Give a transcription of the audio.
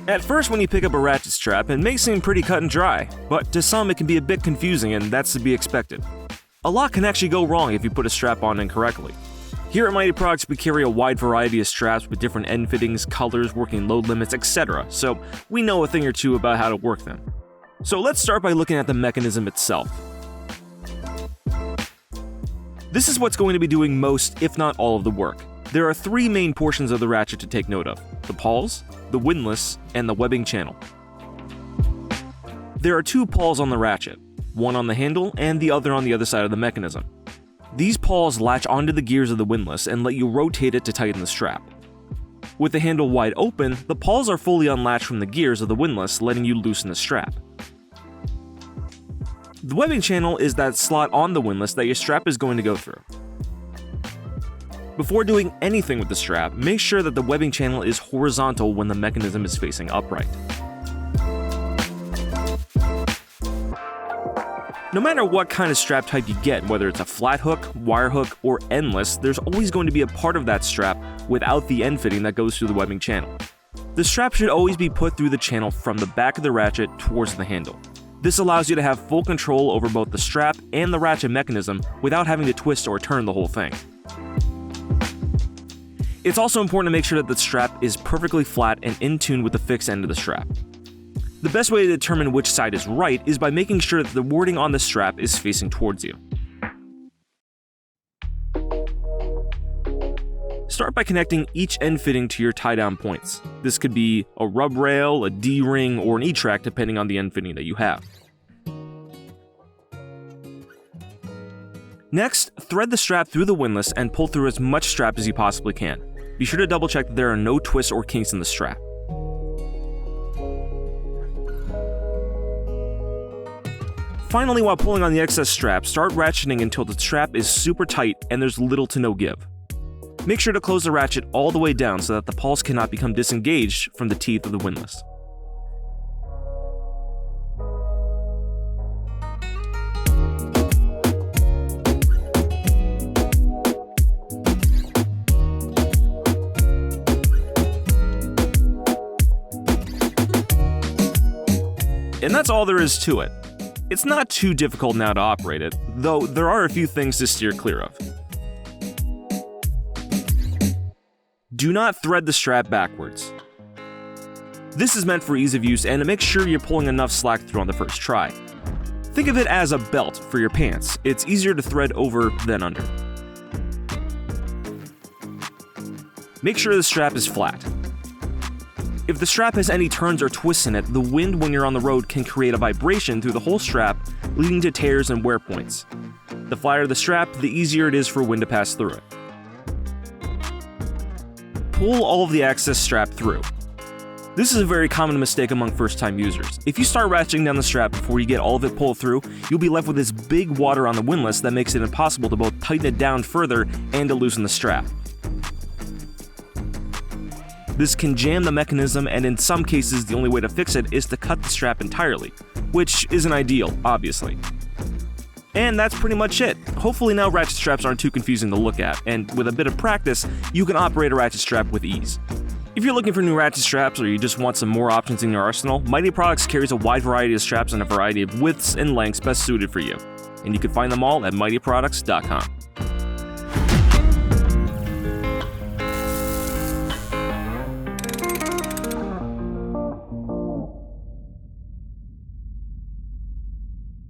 At first, when you pick up a ratchet strap, it may seem pretty cut and dry, but to some it can be a bit confusing, and that's to be expected. A lot can actually go wrong if you put a strap on incorrectly. Here at Mytee Products, we carry a wide variety of straps with different end fittings, colors, working load limits, etc., so we know a thing or two about how to work them. So let's start by looking at the mechanism itself. This is what's going to be doing most, if not all, of the work. There are three main portions of the ratchet to take note of: the pawls, the windlass, and the webbing channel. There are two pawls on the ratchet, one on the handle and the other on the other side of the mechanism. These pawls latch onto the gears of the windlass and let you rotate it to tighten the strap. With the handle wide open, the pawls are fully unlatched from the gears of the windlass, letting you loosen the strap. The webbing channel is that slot on the windlass that your strap is going to go through. Before doing anything with the strap, make sure that the webbing channel is horizontal when the mechanism is facing upright. No matter what kind of strap type you get, whether it's a flat hook, wire hook, or endless, there's always going to be a part of that strap without the end fitting that goes through the webbing channel. The strap should always be put through the channel from the back of the ratchet towards the handle. This allows you to have full control over both the strap and the ratchet mechanism without having to twist or turn the whole thing. It's also important to make sure that the strap is perfectly flat and in tune with the fixed end of the strap. The best way to determine which side is right is by making sure that the wording on the strap is facing towards you. Start by connecting each end fitting to your tie-down points. This could be a rub rail, a D-ring, or an E-track depending on the end fitting that you have. Next, thread the strap through the windlass and pull through as much strap as you possibly can. Be sure to double check that there are no twists or kinks in the strap. Finally, while pulling on the excess strap, start ratcheting until the strap is super tight and there's little to no give. Make sure to close the ratchet all the way down so that the pawls cannot become disengaged from the teeth of the windlass. And that's all there is to it. It's not too difficult now to operate it, though there are a few things to steer clear of. Do not thread the strap backwards. This is meant for ease of use and to make sure you're pulling enough slack through on the first try. Think of it as a belt for your pants. It's easier to thread over than under. Make sure the strap is flat. If the strap has any turns or twists in it, the wind when you're on the road can create a vibration through the whole strap, leading to tears and wear points. The flatter the strap, the easier it is for wind to pass through it. Pull all of the excess strap through. This is a very common mistake among first-time users. If you start ratcheting down the strap before you get all of it pulled through, you'll be left with this big water on the windlass that makes it impossible to both tighten it down further and to loosen the strap. This can jam the mechanism, and in some cases the only way to fix it is to cut the strap entirely, which isn't ideal, obviously. And that's pretty much it. Hopefully now ratchet straps aren't too confusing to look at, and with a bit of practice, you can operate a ratchet strap with ease. If you're looking for new ratchet straps or you just want some more options in your arsenal, Mytee Products carries a wide variety of straps in a variety of widths and lengths best suited for you. And you can find them all at myteeproducts.com.